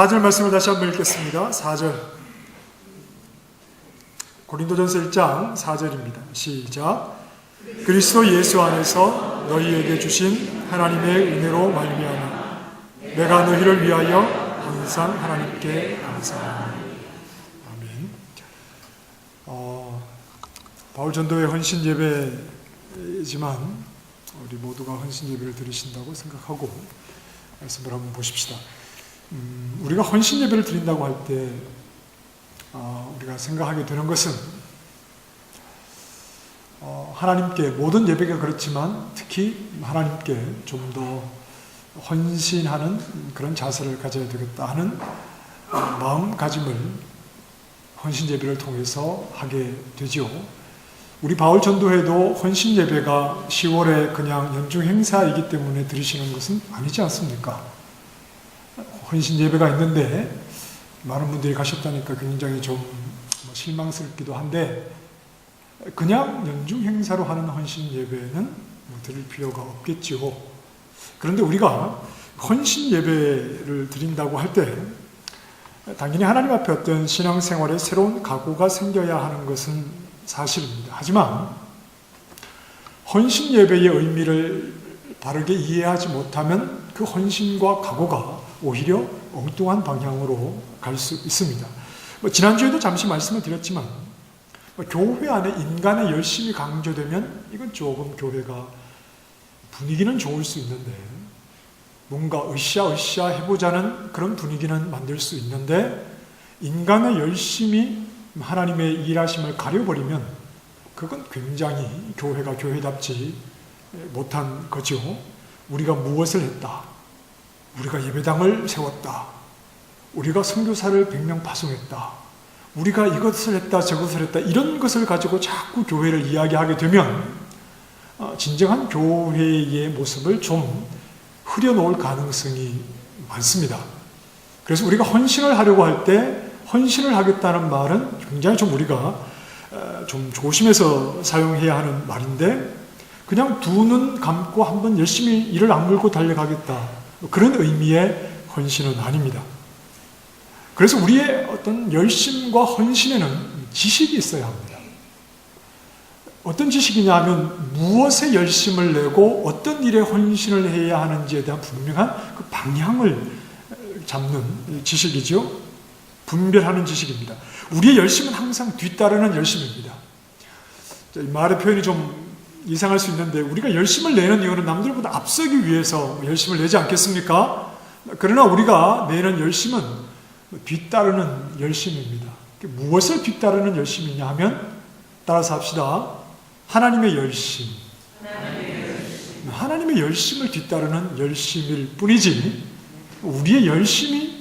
4절 말씀을 다시 한번 읽겠습니다. 4절. 고린도전서 1장 4절입니다. 시작. 그리스도 예수 안에서 너희에게 주신 하나님의 은혜로 말미암아 내가 너희를 위하여 항상 하나님께 감사합니다. 아멘. 바울 전도의 헌신 예배이지만 우리 모두가 헌신 예배를 드리신다고 생각하고 말씀을 한번 보십시다. 우리가 헌신 예배를 드린다고 할 때 우리가 생각하게 되는 것은 하나님께, 모든 예배가 그렇지만 특히 하나님께 좀 더 헌신하는 그런 자세를 가져야 되겠다 하는 마음가짐을 헌신 예배를 통해서 하게 되죠. 우리 바울 전도회도 헌신 예배가 10월에 그냥 연중 행사이기 때문에 드리시는 것은 아니지 않습니까? 헌신 예배가 있는데 많은 분들이 가셨다니까 굉장히 좀 실망스럽기도 한데, 그냥 연중 행사로 하는 헌신 예배는 드릴 필요가 없겠지요. 그런데 우리가 헌신 예배를 드린다고 할 때 당연히 하나님 앞에 어떤 신앙생활에 새로운 각오가 생겨야 하는 것은 사실입니다. 하지만 헌신 예배의 의미를 바르게 이해하지 못하면 그 헌신과 각오가 오히려 엉뚱한 방향으로 갈 수 있습니다. 지난주에도 잠시 말씀을 드렸지만 교회 안에 인간의 열심이 강조되면 이건 조금 교회가 분위기는 좋을 수 있는데, 뭔가 으쌰으쌰 해보자는 그런 분위기는 만들 수 있는데, 인간의 열심이 하나님의 일하심을 가려버리면 그건 굉장히 교회가 교회답지 못한 거죠. 우리가 무엇을 했다, 우리가 예배당을 세웠다, 우리가 선교사를 100명 파송했다, 우리가 이것을 했다 저것을 했다, 이런 것을 가지고 자꾸 교회를 이야기하게 되면 진정한 교회의 모습을 좀 흐려놓을 가능성이 많습니다. 그래서 우리가 헌신을 하려고 할 때 헌신을 하겠다는 말은 굉장히 좀 우리가 좀 조심해서 사용해야 하는 말인데, 그냥 두 눈 감고 한번 열심히 이를 악물고 달려가겠다, 그런 의미의 헌신은 아닙니다. 그래서 우리의 어떤 열심과 헌신에는 지식이 있어야 합니다. 어떤 지식이냐 하면 무엇에 열심을 내고 어떤 일에 헌신을 해야 하는지에 대한 분명한 그 방향을 잡는 지식이죠. 분별하는 지식입니다. 우리의 열심은 항상 뒤따르는 열심입니다. 말의 표현이 좀 이상할 수 있는데, 우리가 열심을 내는 이유는 남들보다 앞서기 위해서 열심을 내지 않겠습니까? 그러나 우리가 내는 열심은 뒤따르는 열심입니다. 무엇을 뒤따르는 열심이냐 하면, 따라서 합시다. 하나님의 열심. 하나님의 열심을 뒤따르는 열심일 뿐이지, 우리의 열심이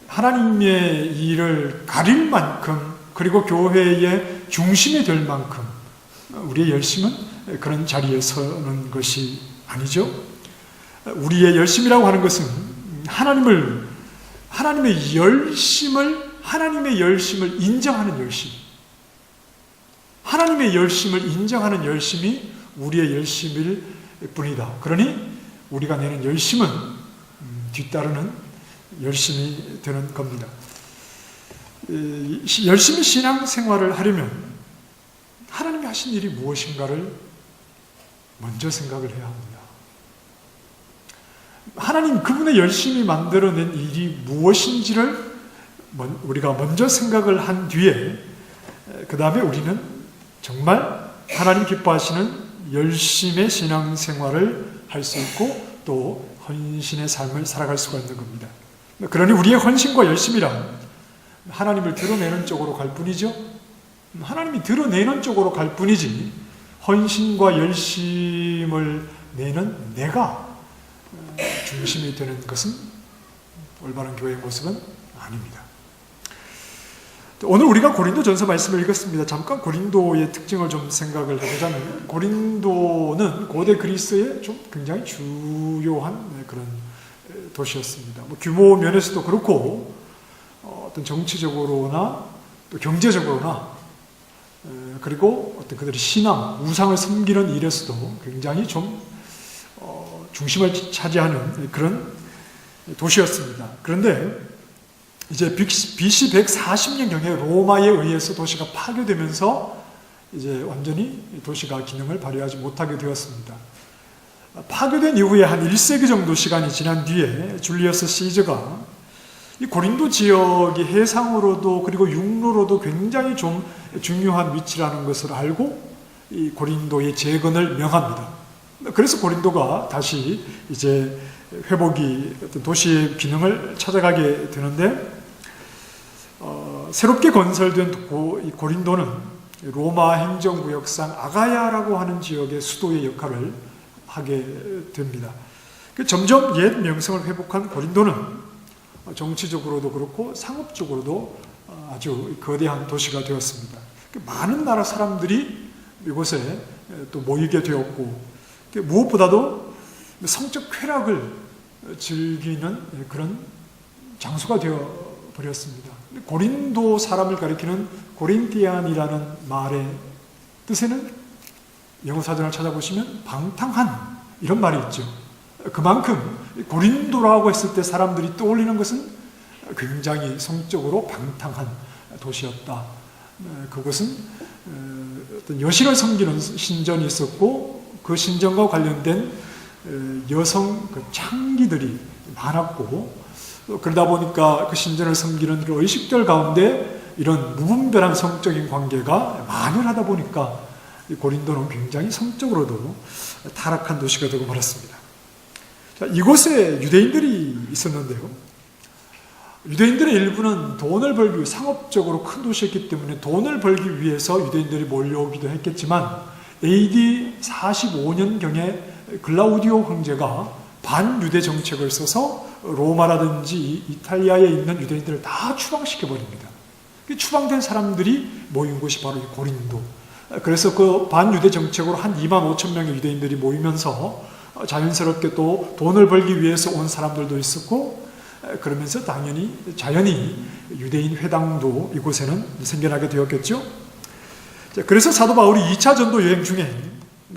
하나님의 일을 가릴 만큼, 그리고 교회의 중심이 될 만큼 우리의 열심은 그런 자리에 서는 것이 아니죠. 우리의 열심이라고 하는 것은 하나님의 열심을 인정하는 열심, 하나님의 열심을 인정하는 열심이 우리의 열심일 뿐이다. 그러니 우리가 내는 열심은 뒤따르는 열심이 되는 겁니다. 열심히 신앙생활을 하려면 하나님이 하신 일이 무엇인가를 먼저 생각을 해야 합니다. 하나님 그분의 열심히 만들어낸 일이 무엇인지를 우리가 먼저 생각을 한 뒤에, 그 다음에 우리는 정말 하나님 기뻐하시는 열심의 신앙생활을 할 수 있고 또 헌신의 삶을 살아갈 수가 있는 겁니다. 그러니 우리의 헌신과 열심이란 하나님을 드러내는 쪽으로 갈 뿐이죠. 하나님이 드러내는 쪽으로 갈 뿐이지, 헌신과 열심을 내는 내가 중심이 되는 것은 올바른 교회의 모습은 아닙니다. 오늘 우리가 고린도전서 말씀을 읽었습니다. 잠깐 고린도의 특징을 좀 생각을 해보자면, 고린도는 고대 그리스의 좀 굉장히 주요한 그런 도시였습니다. 규모 면에서도 그렇고 어떤 정치적으로나 또 경제적으로나, 그리고 어떤 그들의 신앙, 우상을 섬기는 일에서도 굉장히 좀 중심을 차지하는 그런 도시였습니다. 그런데 이제 BC 140년경에 로마에 의해서 도시가 파괴되면서 이제 완전히 도시가 기능을 발휘하지 못하게 되었습니다. 파괴된 이후에 한 1세기 정도 시간이 지난 뒤에 줄리어스 시저가 이 고린도 지역이 해상으로도 그리고 육로로도 굉장히 좀 중요한 위치라는 것을 알고 이 고린도의 재건을 명합니다. 그래서 고린도가 다시 이제 회복이 어떤 도시의 기능을 찾아가게 되는데 새롭게 건설된 이 고린도는 로마 행정구역상 아가야라고 하는 지역의 수도의 역할을 하게 됩니다. 점점 옛 명성을 회복한 고린도는 정치적으로도 그렇고 상업적으로도 아주 거대한 도시가 되었습니다. 많은 나라 사람들이 이곳에 또 모이게 되었고 무엇보다도 성적 쾌락을 즐기는 그런 장소가 되어버렸습니다. 고린도 사람을 가리키는 고린티안이라는 말의 뜻에는 영어 사전을 찾아보시면 방탕한 이런 말이 있죠. 그만큼 고린도라고 했을 때 사람들이 떠올리는 것은 굉장히 성적으로 방탕한 도시였다. 그것은 어떤 여신을 섬기는 신전이 있었고 그 신전과 관련된 여성 창기들이 많았고 그러다 보니까 그 신전을 섬기는 그 의식들 가운데 이런 무분별한 성적인 관계가 만연하다 보니까 고린도는 굉장히 성적으로도 타락한 도시가 되고 말았습니다. 자, 이곳에 유대인들이 있었는데요. 유대인들의 일부는 돈을 벌기 위해 상업적으로 큰 도시였기 때문에 돈을 벌기 위해서 유대인들이 몰려오기도 했겠지만 AD 45년경에 글라우디오 황제가 반유대 정책을 써서 로마라든지 이탈리아에 있는 유대인들을 다 추방시켜버립니다. 추방된 사람들이 모인 곳이 바로 이 고린도. 그래서 그 반유대 정책으로 한 2만 5천 명의 유대인들이 모이면서 자연스럽게 또 돈을 벌기 위해서 온 사람들도 있었고 그러면서 자연히 유대인 회당도 이곳에는 생겨나게 되었겠죠. 그래서 사도 바울이 2차 전도 여행 중에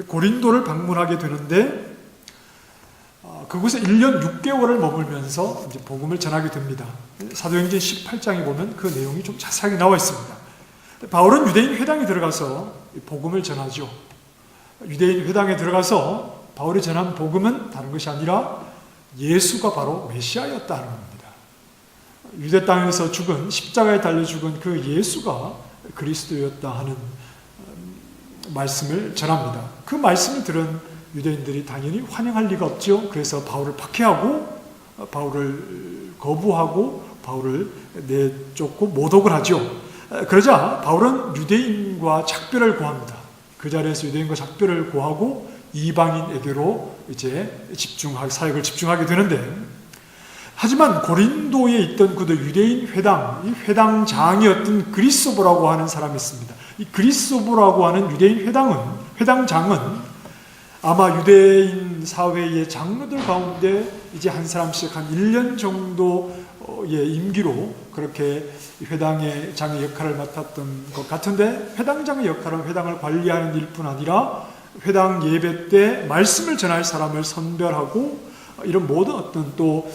고린도를 방문하게 되는데 그곳에 1년 6개월을 머물면서 이제 복음을 전하게 됩니다. 사도행전 18장에 보면 그 내용이 좀 자세하게 나와 있습니다. 바울은 유대인 회당에 들어가서 복음을 전하죠. 유대인 회당에 들어가서 바울이 전한 복음은 다른 것이 아니라 예수가 바로 메시아였다는 겁니다. 유대 땅에서 죽은 십자가에 달려 죽은 그 예수가 그리스도였다 하는 말씀을 전합니다. 그 말씀을 들은 유대인들이 당연히 환영할 리가 없죠. 그래서 바울을 박해하고 바울을 거부하고 바울을 내쫓고 모독을 하죠. 그러자 바울은 유대인과 작별을 고합니다. 그 자리에서 유대인과 작별을 고하고 이방인에게로 이제 사역을 집중하게 되는데 하지만 고린도에 있던 그도 유대인 회당, 이 회당장이었던 그리스도보라고 하는 사람이 있습니다. 이 그리스도보라고 하는 유대인 회당장은 아마 유대인 사회의 장로들 가운데 이제 한 사람씩 한 1년 정도의 임기로 그렇게 회당의 장의 역할을 맡았던 것 같은데 회당장의 역할은 회당을 관리하는 일뿐 아니라 회당 예배 때 말씀을 전할 사람을 선별하고 이런 모든 어떤 또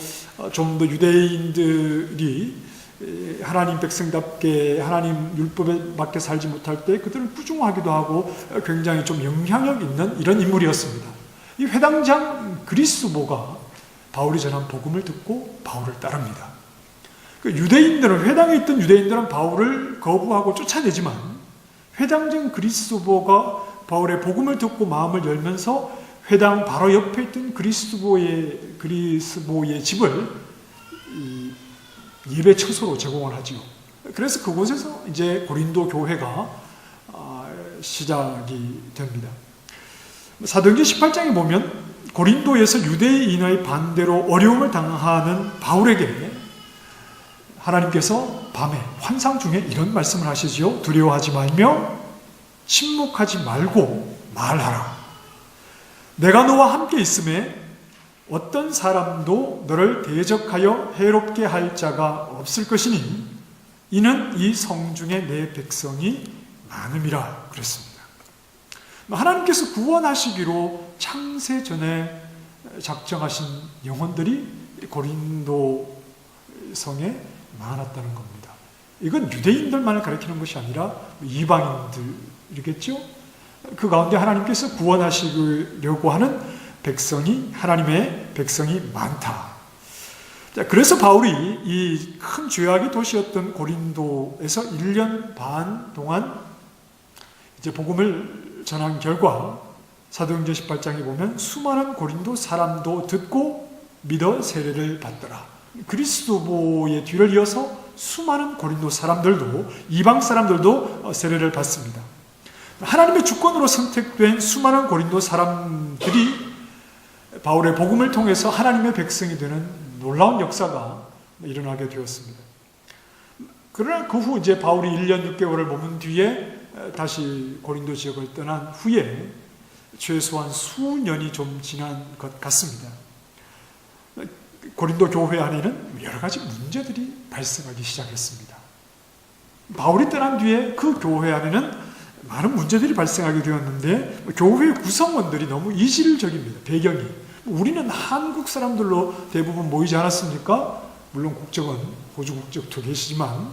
좀 더 유대인들이 하나님 백성답게 하나님 율법에 맞게 살지 못할 때 그들을 꾸중하기도 하고 굉장히 좀 영향력 있는 이런 인물이었습니다. 이 회당장 그리스도가 바울이 전한 복음을 듣고 바울을 따릅니다. 유대인들은 회당에 있던 유대인들은 바울을 거부하고 쫓아내지만 회당장 그리스도가 바울의 복음을 듣고 마음을 열면서 회당 바로 옆에 있던 그리스도의 집을 예배 처소로 제공을 하죠. 그래서 그곳에서 이제 고린도 교회가 시작이 됩니다. 사도행전 18장에 보면 고린도에서 유대인의 반대로 어려움을 당하는 바울에게 하나님께서 밤에 환상 중에 이런 말씀을 하시죠. 두려워하지 말며 침묵하지 말고 말하라. 내가 너와 함께 있음에 어떤 사람도 너를 대적하여 해롭게 할 자가 없을 것이니 이는 이 성중에 내 백성이 많음이라 그랬습니다. 하나님께서 구원하시기로 창세 전에 작정하신 영혼들이 고린도 성에 많았다는 겁니다. 이건 유대인들만을 가리키는 것이 아니라 이방인들이겠죠. 그 가운데 하나님께서 구원하시려고 하는 백성이, 하나님의 백성이 많다. 자, 그래서 바울이 이 큰 죄악의 도시였던 고린도에서 1년 반 동안 이제 복음을 전한 결과 사도행전 18장에 보면 수많은 고린도 사람도 듣고 믿어 세례를 받더라. 그리스도의 뒤를 이어서 수많은 고린도 사람들도, 이방 사람들도 세례를 받습니다. 하나님의 주권으로 선택된 수많은 고린도 사람들이 바울의 복음을 통해서 하나님의 백성이 되는 놀라운 역사가 일어나게 되었습니다. 그러나 그 후 이제 바울이 1년 6개월을 머문 뒤에 다시 고린도 지역을 떠난 후에 최소한 수년이 좀 지난 것 같습니다. 고린도 교회 안에는 여러 가지 문제들이 발생하기 시작했습니다. 바울이 떠난 뒤에 그 교회 안에는 많은 문제들이 발생하게 되었는데 교회 구성원들이 너무 이질적입니다. 배경이. 우리는 한국 사람들로 대부분 모이지 않았습니까? 물론 국적은 호주 국적도 계시지만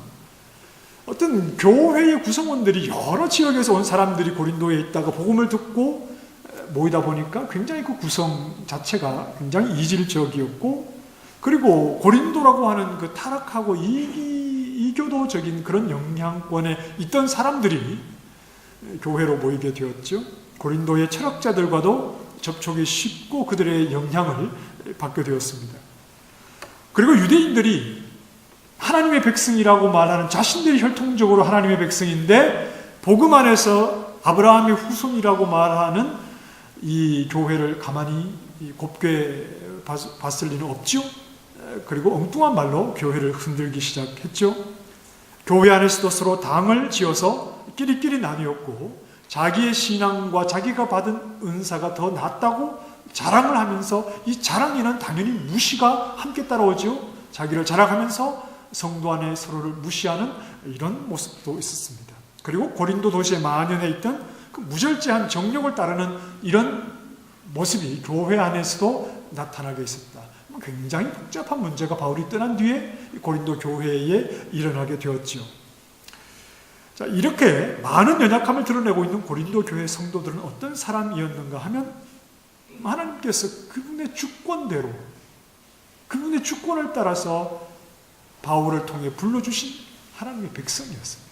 어떤 교회의 구성원들이 여러 지역에서 온 사람들이 고린도에 있다가 복음을 듣고 모이다 보니까 굉장히 그 구성 자체가 굉장히 이질적이었고, 그리고 고린도라고 하는 그 타락하고 이교도적인 그런 영향권에 있던 사람들이 교회로 모이게 되었죠. 고린도의 철학자들과도 접촉이 쉽고 그들의 영향을 받게 되었습니다. 그리고 유대인들이 하나님의 백성이라고 말하는, 자신들이 혈통적으로 하나님의 백성인데 복음 안에서 아브라함의 후손이라고 말하는 이 교회를 가만히 곱게 봤을 리는 없죠. 그리고 엉뚱한 말로 교회를 흔들기 시작했죠. 교회 안에서도 서로 당을 지어서 끼리끼리 나뉘었고, 자기의 신앙과 자기가 받은 은사가 더 낫다고 자랑을 하면서, 이 자랑에는 당연히 무시가 함께 따라오죠. 자기를 자랑하면서 성도 안에 서로를 무시하는 이런 모습도 있었습니다. 그리고 고린도 도시에 만연해 있던 그 무절제한 정욕을 따르는 이런 모습이 교회 안에서도 나타나게 있었다. 굉장히 복잡한 문제가 바울이 떠난 뒤에 고린도 교회에 일어나게 되었죠. 자, 이렇게 많은 연약함을 드러내고 있는 고린도 교회 성도들은 어떤 사람이었는가 하면, 하나님께서 그분의 주권대로, 그분의 주권을 따라서 바울을 통해 불러주신 하나님의 백성이었습니다.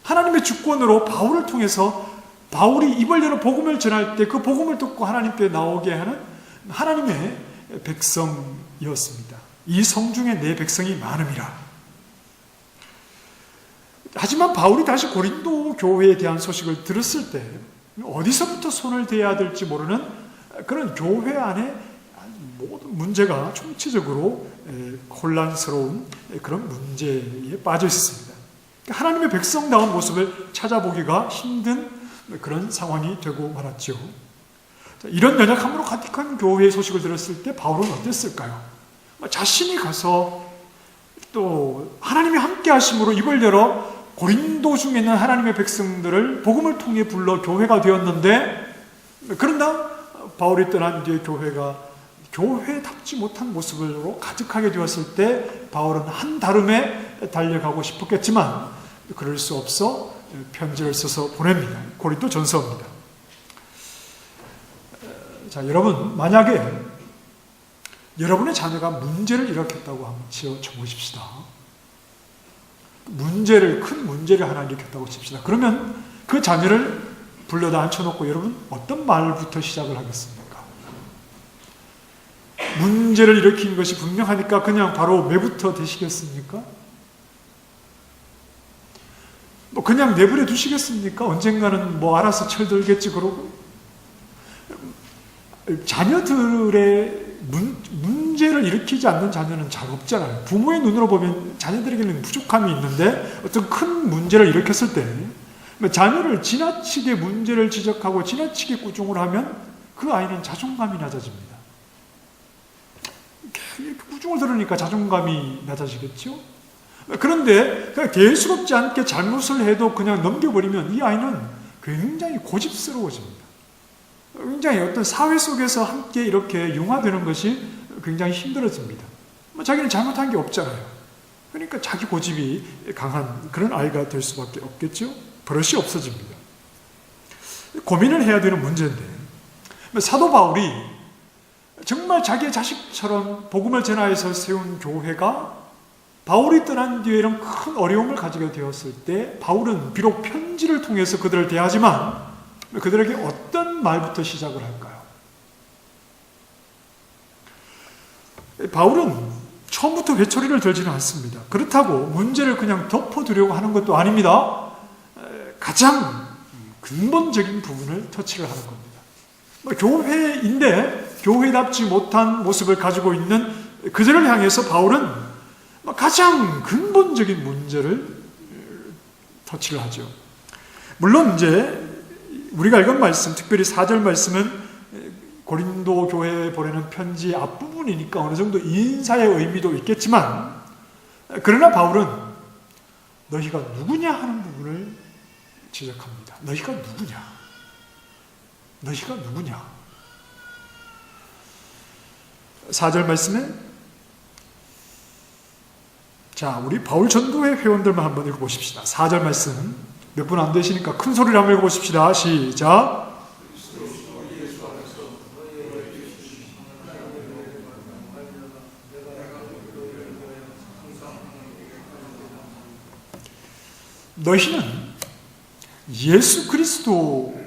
하나님의 주권으로 바울을 통해서 바울이 입을 열어 복음을 전할 때 그 복음을 듣고 하나님께 나오게 하는 하나님의 백성이었습니다. 이 성중에 내 백성이 많음이라. 하지만 바울이 다시 고린도 교회에 대한 소식을 들었을 때 어디서부터 손을 대야 될지 모르는 그런 교회 안에 모든 문제가 총체적으로 혼란스러운 그런 문제에 빠져 있습니다. 하나님의 백성다운 모습을 찾아보기가 힘든 그런 상황이 되고 말았죠. 이런 연약함으로 가득한 교회의 소식을 들었을 때 바울은 어땠을까요? 자신이 가서 또 하나님이 함께 하심으로 입을 열어 고린도 중에 있는 하나님의 백성들을 복음을 통해 불러 교회가 되었는데, 그러나 바울이 떠난 뒤에 교회가 교회답지 못한 모습으로 가득하게 되었을 때 바울은 한달음에 달려가고 싶었겠지만 그럴 수 없어 편지를 써서 보냅니다. 고린도 전서입니다. 자, 여러분, 만약에 여러분의 자녀가 문제를 일으켰다고 한번 쳐보십시다. 큰 문제를 하나 일으켰다고 칩시다. 그러면 그 자녀를 불러다 앉혀놓고 여러분 어떤 말부터 시작을 하겠습니까? 문제를 일으킨 것이 분명하니까 그냥 바로 매부터 대시겠습니까? 그냥 내버려 두시겠습니까? 언젠가는 알아서 철들겠지 그러고. 자녀들의 문제를 일으키지 않는 자녀는 잘 없잖아요. 부모의 눈으로 보면 자녀들에게는 부족함이 있는데 어떤 큰 문제를 일으켰을 때 자녀를 지나치게 문제를 지적하고 지나치게 꾸중을 하면 그 아이는 자존감이 낮아집니다. 이렇게 꾸중을 들으니까 자존감이 낮아지겠죠? 그런데 대수롭지 않게 잘못을 해도 그냥 넘겨버리면 이 아이는 굉장히 고집스러워집니다. 굉장히 어떤 사회 속에서 함께 이렇게 융화되는 것이 굉장히 힘들어집니다. 자기는 잘못한 게 없잖아요. 그러니까 자기 고집이 강한 그런 아이가 될 수밖에 없겠죠. 버릇이 없어집니다. 고민을 해야 되는 문제인데, 사도 바울이 정말 자기의 자식처럼 복음을 전하여서 세운 교회가 바울이 떠난 뒤에는 큰 어려움을 가지게 되었을 때 바울은 비록 편지를 통해서 그들을 대하지만 그들에게 어떤 말부터 시작을 할까요? 바울은 처음부터 회초리를 들지는 않습니다. 그렇다고 문제를 그냥 덮어두려고 하는 것도 아닙니다. 가장 근본적인 부분을 터치를 하는 겁니다. 교회인데 교회답지 못한 모습을 가지고 있는 그들을 향해서 바울은 가장 근본적인 문제를 터치를 하죠. 물론 이제 우리가 읽은 말씀, 특별히 4절 말씀은 고린도 교회에 보내는 편지 앞부분이니까 어느 정도 인사의 의미도 있겠지만, 그러나 바울은 너희가 누구냐 하는 부분을 지적합니다. 너희가 누구냐? 너희가 누구냐? 4절 말씀에, 자, 우리 바울 전도회 회원들만 한번 읽어보십시다. 4절 말씀 몇 분 안 되시니까 큰 소리로 한번 읽어보십시다. 시작. 너희는 예수 그리스도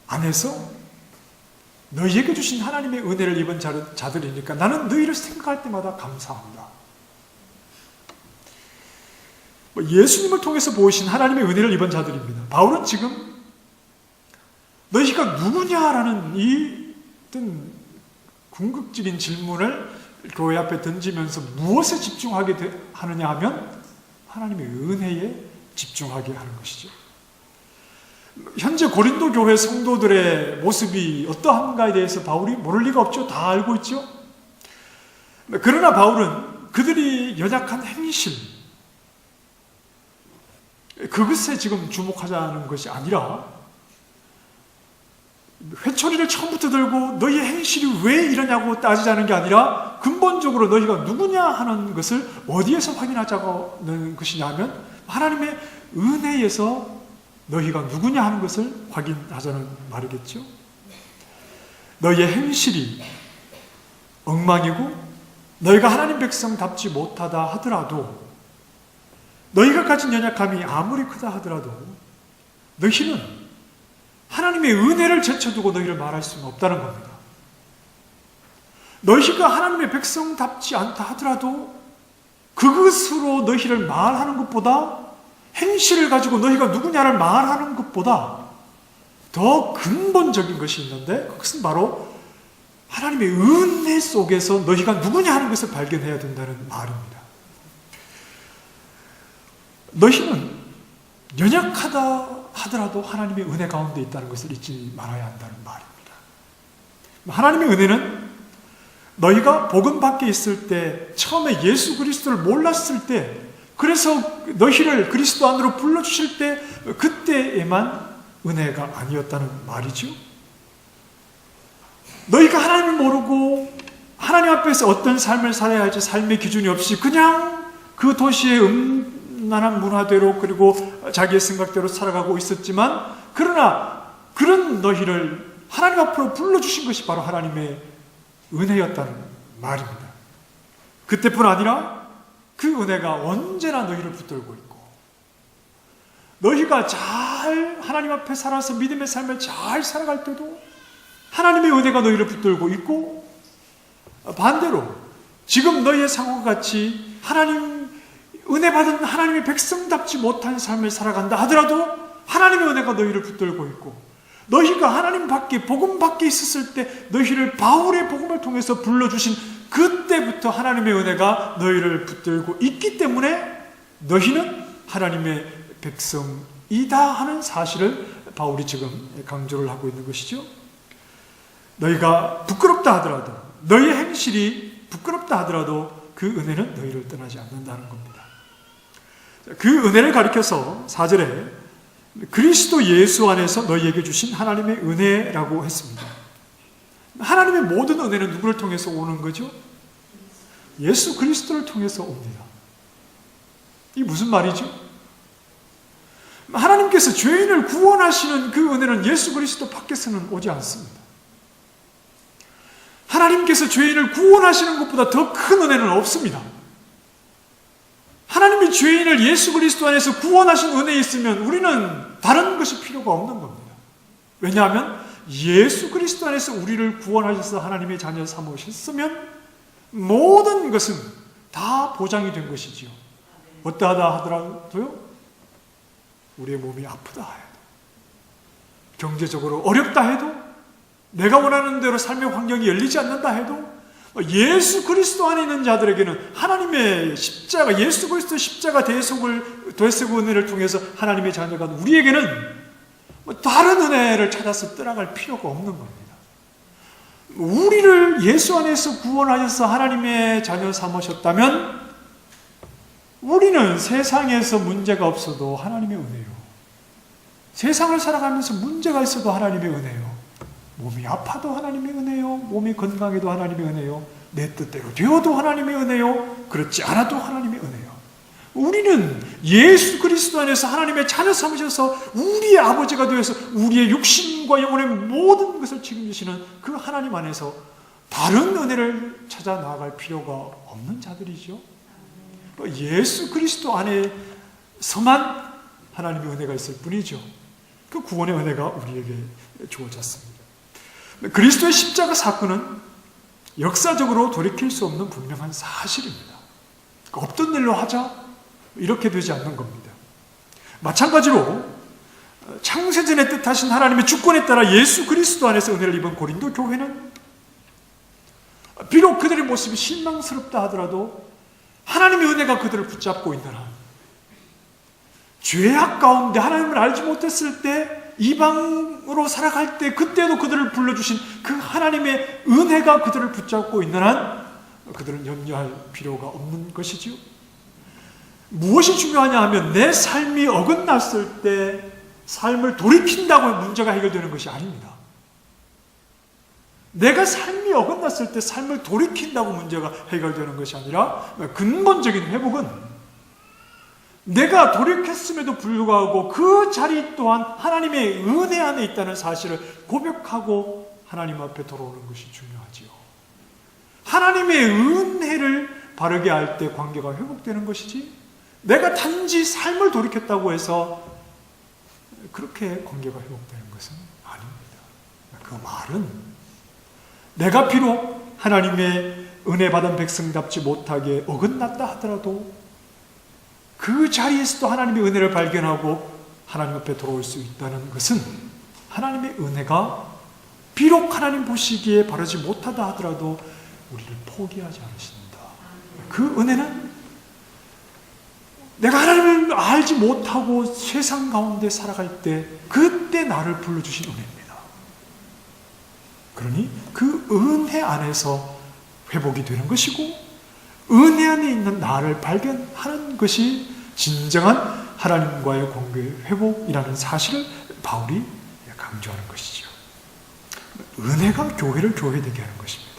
안에서 너희에게 주신 하나님의 은혜를 입은 자들이니까 나는 너희를 생각할 때마다 감사합니다. 예수님을 통해서 보이신 하나님의 은혜를 입은 자들입니다. 바울은 지금 너희가 누구냐라는 이 어떤 궁극적인 질문을 교회 앞에 던지면서 무엇에 집중하게 하느냐 하면 하나님의 은혜에 집중하게 하는 것이죠. 현재 고린도 교회 성도들의 모습이 어떠한가에 대해서 바울이 모를 리가 없죠. 다 알고 있죠. 그러나 바울은 그들이 연약한 행실, 그것에 지금 주목하자는 것이 아니라 회초리를 처음부터 들고 너희의 행실이 왜 이러냐고 따지자는 게 아니라 근본적으로 너희가 누구냐 하는 것을 어디에서 확인하자는 것이냐면 하나님의 은혜에서 너희가 누구냐 하는 것을 확인하자는 말이겠죠. 너희의 행실이 엉망이고 너희가 하나님 백성답지 못하다 하더라도, 너희가 가진 연약함이 아무리 크다 하더라도 너희는 하나님의 은혜를 제쳐두고 너희를 말할 수는 없다는 겁니다. 너희가 하나님의 백성답지 않다 하더라도 그것으로 너희를 말하는 것보다, 행실을 가지고 너희가 누구냐를 말하는 것보다 더 근본적인 것이 있는데, 그것은 바로 하나님의 은혜 속에서 너희가 누구냐 하는 것을 발견해야 된다는 말입니다. 너희는 연약하다 하더라도 하나님의 은혜 가운데 있다는 것을 잊지 말아야 한다는 말입니다. 하나님의 은혜는 너희가 복음 밖에 있을 때, 처음에 예수 그리스도를 몰랐을 때, 그래서 너희를 그리스도 안으로 불러주실 때 그때에만 은혜가 아니었다는 말이죠. 너희가 하나님을 모르고 하나님 앞에서 어떤 삶을 살아야 할지 삶의 기준이 없이 그냥 그 도시의 음란한 문화대로 그리고 자기의 생각대로 살아가고 있었지만, 그러나 그런 너희를 하나님 앞으로 불러주신 것이 바로 하나님의 은혜였다는 말입니다. 그때뿐 아니라 그 은혜가 언제나 너희를 붙들고 있고, 너희가 잘 하나님 앞에 살아서 믿음의 삶을 잘 살아갈 때도 하나님의 은혜가 너희를 붙들고 있고, 반대로 지금 너희의 상황과 같이 은혜 받은 하나님의 백성답지 못한 삶을 살아간다 하더라도 하나님의 은혜가 너희를 붙들고 있고, 너희가 하나님 밖에, 복음 밖에 있었을 때 너희를 바울의 복음을 통해서 불러주신 그때부터 하나님의 은혜가 너희를 붙들고 있기 때문에 너희는 하나님의 백성이다 하는 사실을 바울이 지금 강조를 하고 있는 것이죠. 너희가 부끄럽다 하더라도, 너희의 행실이 부끄럽다 하더라도 그 은혜는 너희를 떠나지 않는다는 겁니다. 그 은혜를 가리켜서 4절에 그리스도 예수 안에서 너희에게 주신 하나님의 은혜라고 했습니다. 하나님의 모든 은혜는 누구를 통해서 오는 거죠? 예수 그리스도를 통해서 옵니다. 이게 무슨 말이죠? 하나님께서 죄인을 구원하시는 그 은혜는 예수 그리스도 밖에서는 오지 않습니다. 하나님께서 죄인을 구원하시는 것보다 더 큰 은혜는 없습니다. 하나님이 죄인을 예수 그리스도 안에서 구원하신 은혜에 있으면 우리는 다른 것이 필요가 없는 겁니다. 왜냐하면 예수 그리스도 안에서 우리를 구원하셔서 하나님의 자녀 삼으셨으면 모든 것은 다 보장이 된 것이지요. 어떠하다 하더라도요, 우리의 몸이 아프다 해도, 경제적으로 어렵다 해도, 내가 원하는 대로 삶의 환경이 열리지 않는다 해도 예수 그리스도 안에 있는 자들에게는 하나님의 십자가, 예수 그리스도 십자가 대속 은혜를 통해서 하나님의 자녀가 우리에게는 다른 은혜를 찾아서 떠나갈 필요가 없는 겁니다. 우리를 예수 안에서 구원하셔서 하나님의 자녀 삼으셨다면 우리는 세상에서 문제가 없어도 하나님의 은혜요, 세상을 살아가면서 문제가 있어도 하나님의 은혜요, 몸이 아파도 하나님의 은혜요, 몸이 건강해도 하나님의 은혜요, 내 뜻대로 되어도 하나님의 은혜요, 그렇지 않아도 하나님의 은혜요. 우리는 예수 그리스도 안에서 하나님의 자녀 삼으셔서 우리의 아버지가 되어서 우리의 육신과 영혼의 모든 것을 책임지시는 그 하나님 안에서 다른 은혜를 찾아 나아갈 필요가 없는 자들이죠. 예수 그리스도 안에서만 하나님의 은혜가 있을 뿐이죠. 그 구원의 은혜가 우리에게 주어졌습니다. 그리스도의 십자가 사건은 역사적으로 돌이킬 수 없는 분명한 사실입니다. 없던 일로 하자 이렇게 되지 않는 겁니다. 마찬가지로 창세전에 뜻하신 하나님의 주권에 따라 예수 그리스도 안에서 은혜를 입은 고린도 교회는 비록 그들의 모습이 실망스럽다 하더라도 하나님의 은혜가 그들을 붙잡고 있는 한, 죄악 가운데 하나님을 알지 못했을 때 이방으로 살아갈 때 그때도 그들을 불러주신 그 하나님의 은혜가 그들을 붙잡고 있는 한 그들은 염려할 필요가 없는 것이지요. 무엇이 중요하냐 하면 내 삶이 어긋났을 때 삶을 돌이킨다고 문제가 해결되는 것이 아닙니다. 내가 삶이 어긋났을 때 삶을 돌이킨다고 문제가 해결되는 것이 아니라 근본적인 회복은 내가 돌이켰음에도 불구하고 그 자리 또한 하나님의 은혜 안에 있다는 사실을 고백하고 하나님 앞에 돌아오는 것이 중요하지요. 하나님의 은혜를 바르게 할 때 관계가 회복되는 것이지, 내가 단지 삶을 돌이켰다고 해서 그렇게 관계가 회복되는 것은 아닙니다. 그 말은 내가 비록 하나님의 은혜 받은 백성답지 못하게 어긋났다 하더라도 그 자리에서도 하나님의 은혜를 발견하고 하나님 앞에 돌아올 수 있다는 것은 하나님의 은혜가 비록 하나님 보시기에 바르지 못하다 하더라도 우리를 포기하지 않으신다. 그 은혜는 내가 하나님을 알지 못하고 세상 가운데 살아갈 때 그때 나를 불러주신 은혜입니다. 그러니 그 은혜 안에서 회복이 되는 것이고, 은혜 안에 있는 나를 발견하는 것이 진정한 하나님과의 관계의 회복이라는 사실을 바울이 강조하는 것이죠. 은혜가 교회를 교회되게 하는 것입니다.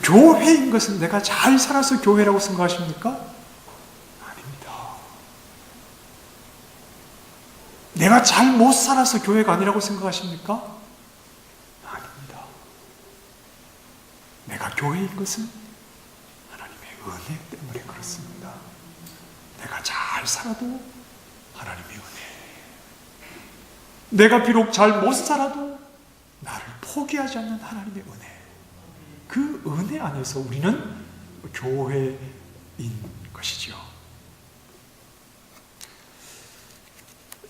교회인 것은 내가 잘 살아서 교회라고 생각하십니까? 아닙니다. 내가 잘 못 살아서 교회가 아니라고 생각하십니까? 아닙니다. 내가 교회인 것은 하나님의 은혜 때문에 그렇습니다. 내가 잘 살아도 하나님의 은혜, 내가 비록 잘 못 살아도 나를 포기하지 않는 하나님의 은혜, 그 은혜 안에서 우리는 교회인 것이죠.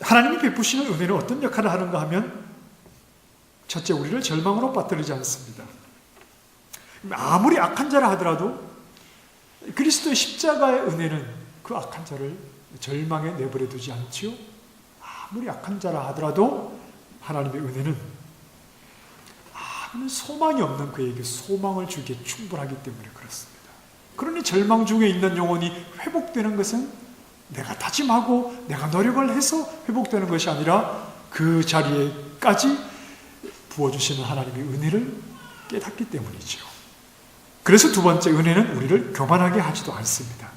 하나님이 베푸시는 은혜는 어떤 역할을 하는가 하면, 첫째, 우리를 절망으로 빠뜨리지 않습니다. 아무리 악한 자라 하더라도 그리스도의 십자가의 은혜는 그 악한 자를 절망에 내버려 두지 않지요. 아무리 악한 자라 하더라도 하나님의 은혜는 아무 소망이 없는 그에게 소망을 주기에 충분하기 때문에 그렇습니다. 그러니 절망 중에 있는 영혼이 회복되는 것은 내가 다짐하고 내가 노력을 해서 회복되는 것이 아니라 그 자리에까지 부어주시는 하나님의 은혜를 깨닫기 때문이죠. 그래서 두 번째, 은혜는 우리를 교만하게 하지도 않습니다.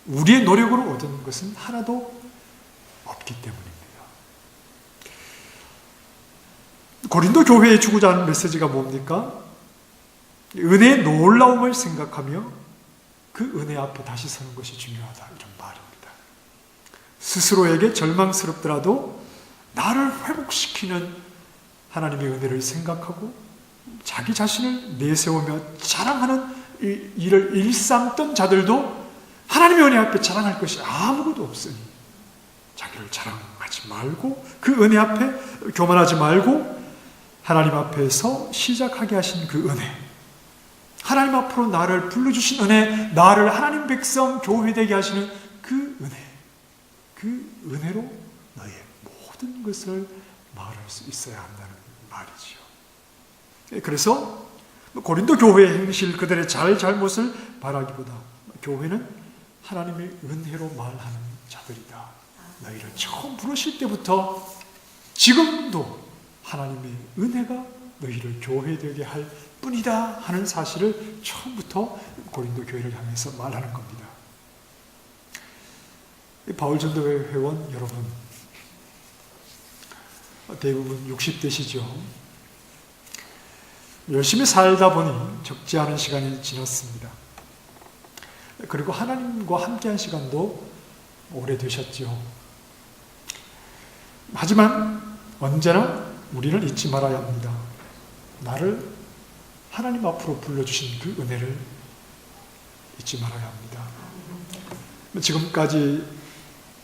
우리의 노력으로 얻은 것은 하나도 없기 때문입니다. 고린도 교회에 주고자 하는 메시지가 뭡니까? 은혜의 놀라움을 생각하며 그 은혜 앞에 다시 서는 것이 중요하다, 이런 말입니다. 스스로에게 절망스럽더라도 나를 회복시키는 하나님의 은혜를 생각하고 자기 자신을 내세우며 자랑하는 일을 일삼던 자들도 하나님의 은혜 앞에 자랑할 것이 아무것도 없으니 자기를 자랑하지 말고 그 은혜 앞에 교만하지 말고 하나님 앞에서 시작하게 하신 그 은혜, 하나님 앞으로 나를 불러주신 은혜, 나를 하나님 백성 교회되게 하시는 그 은혜, 그 은혜로 너의 모든 것을 말할 수 있어야 한다는 말이지요. 그래서 고린도 교회의 행실, 그들의 잘못을 바라기보다 교회는 하나님의 은혜로 말하는 자들이다. 너희를 처음 부르실 때부터 지금도 하나님의 은혜가 너희를 교회되게 할 뿐이다 하는 사실을 처음부터 고린도 교회를 향해서 말하는 겁니다. 바울 전도회 회원 여러분, 대부분 60대시죠. 열심히 살다 보니 적지 않은 시간이 지났습니다. 그리고 하나님과 함께한 시간도 오래되셨죠. 하지만 언제나 우리는 잊지 말아야 합니다. 나를 하나님 앞으로 불러주신 그 은혜를 잊지 말아야 합니다. 지금까지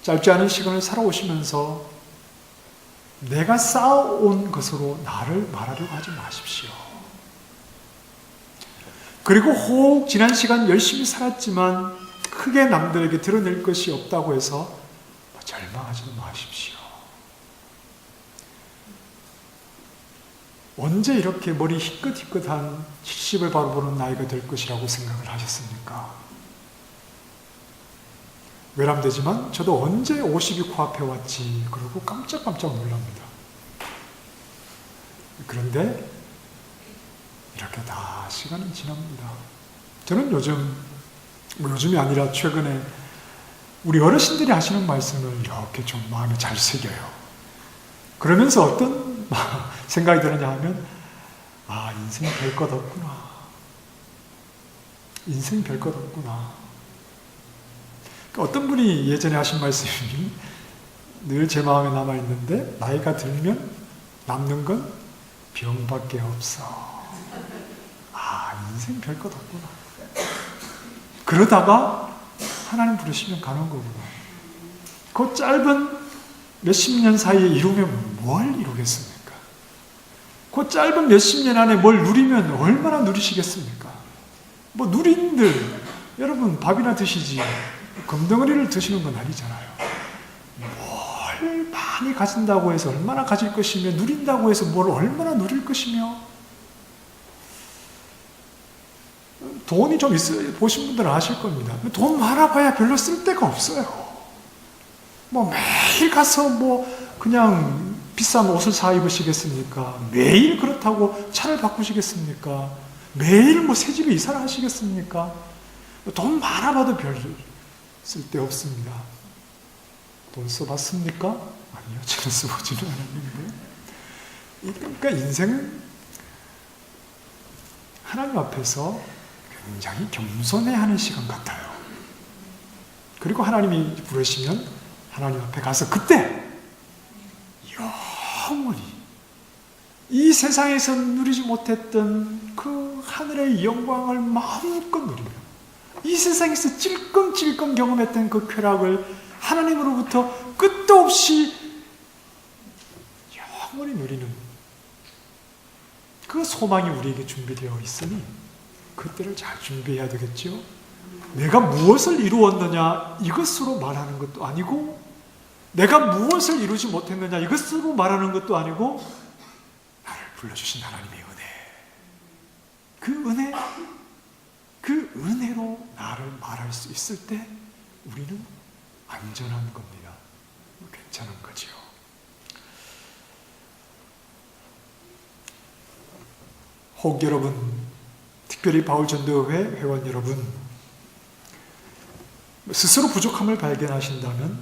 짧지 않은 시간을 살아오시면서 내가 쌓아온 것으로 나를 말하려고 하지 마십시오. 그리고 혹 지난 시간 열심히 살았지만 크게 남들에게 드러낼 것이 없다고 해서 절망하지도 마십시오. 언제 이렇게 머리 희끗희끗한 70을 바로 보는 나이가 될 것이라고 생각을 하셨습니까? 외람되지만 저도 언제 50이 코앞에 왔지 그러고 깜짝깜짝 놀랍니다. 그런데 이렇게 다 시간은 지납니다. 저는 요즘이 아니라 최근에 우리 어르신들이 하시는 말씀을 이렇게 좀 마음에 잘 새겨요. 그러면서 어떤 생각이 드느냐 하면, 아, 인생 별 것 없구나. 인생 별 것 없구나. 어떤 분이 예전에 하신 말씀이 늘 제 마음에 남아있는데, 나이가 들면 남는 건 병밖에 없어. 아, 인생 별 것 없구나. 그러다가 하나님 부르시면 가는 거구나. 그 짧은 몇십 년 사이에 이루면 뭘 이루겠습니까? 그 짧은 몇십 년 안에 뭘 누리면 얼마나 누리시겠습니까? 뭐 누린들, 여러분 밥이나 드시지 금덩어리를 드시는 건 아니잖아요. 뭘 많이 가진다고 해서 얼마나 가질 것이며 누린다고 해서 뭘 얼마나 누릴 것이며, 돈이 좀 있어요. 보신 분들은 아실 겁니다. 돈 많아봐야 별로 쓸 데가 없어요. 뭐 매일 가서 뭐 그냥 비싼 옷을 사 입으시겠습니까? 매일 그렇다고 차를 바꾸시겠습니까? 매일 뭐 새 집에 이사를 하시겠습니까? 돈 많아봐도 별 쓸데 없습니다. 돈 써봤습니까? 아니요, 저는 써보지는 않았는데. 그러니까 인생은 하나님 앞에서 굉장히 겸손해야 하는 시간 같아요. 그리고 하나님이 부르시면 하나님 앞에 가서 그때 영원히 이 세상에서 누리지 못했던 그 하늘의 영광을 마음껏 누리며 이 세상에서 찔끔찔끔 경험했던 그 쾌락을 하나님으로부터 끝도 없이 영원히 누리는 그 소망이 우리에게 준비되어 있으니 그때를 잘 준비해야 되겠죠. 내가 무엇을 이루었느냐 이것으로 말하는 것도 아니고, 내가 무엇을 이루지 못했느냐 이것으로 말하는 것도 아니고, 나를 불러주신 하나님의 은혜, 그 은혜로 나를 말할 수 있을 때 우리는 안전한 겁니다. 괜찮은 거지요. 혹 여러분, 특별히 바울전도회 회원 여러분, 스스로 부족함을 발견하신다면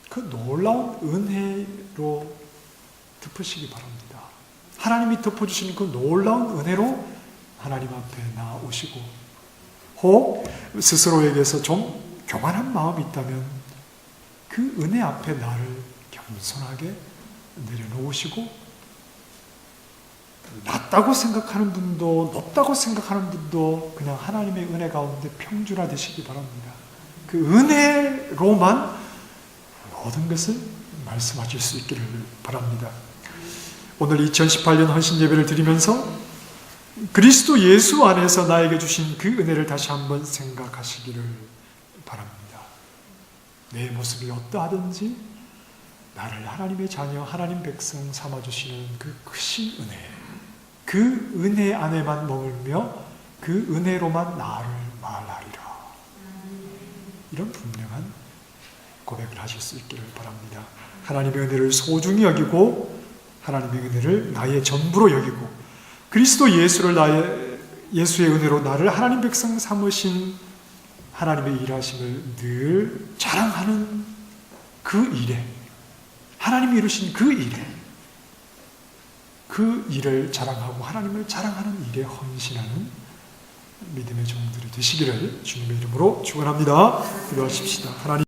그 놀라운 은혜로 덮으시기 바랍니다. 하나님이 덮어주시는 그 놀라운 은혜로 하나님 앞에 나오시고, 혹 스스로에게서 좀 교만한 마음이 있다면 그 은혜 앞에 나를 겸손하게 내려놓으시고, 낮다고 생각하는 분도 높다고 생각하는 분도 그냥 하나님의 은혜 가운데 평준화되시기 바랍니다. 그 은혜로만 모든 것을 말씀하실 수 있기를 바랍니다. 오늘 2018년 헌신 예배를 드리면서 그리스도 예수 안에서 나에게 주신 그 은혜를 다시 한번 생각하시기를 바랍니다. 내 모습이 어떠하든지 나를 하나님의 자녀, 하나님 백성 삼아주시는 그 크신 은혜, 그 은혜 안에만 머물며 그 은혜로만 나를 말하리라. 이런 분명한 고백을 하실 수 있기를 바랍니다. 하나님의 은혜를 소중히 여기고 하나님의 은혜를 나의 전부로 여기고 그리스도 예수를 예수의 은혜로 나를 하나님 백성 삼으신 하나님의 일하심을 늘 자랑하는 그 일에, 하나님이 이루신 그 일에, 그 일을 자랑하고 하나님을 자랑하는 일에 헌신하는 믿음의 종들이 되시기를 주님의 이름으로 축원합니다. 기도하십시다. 하나님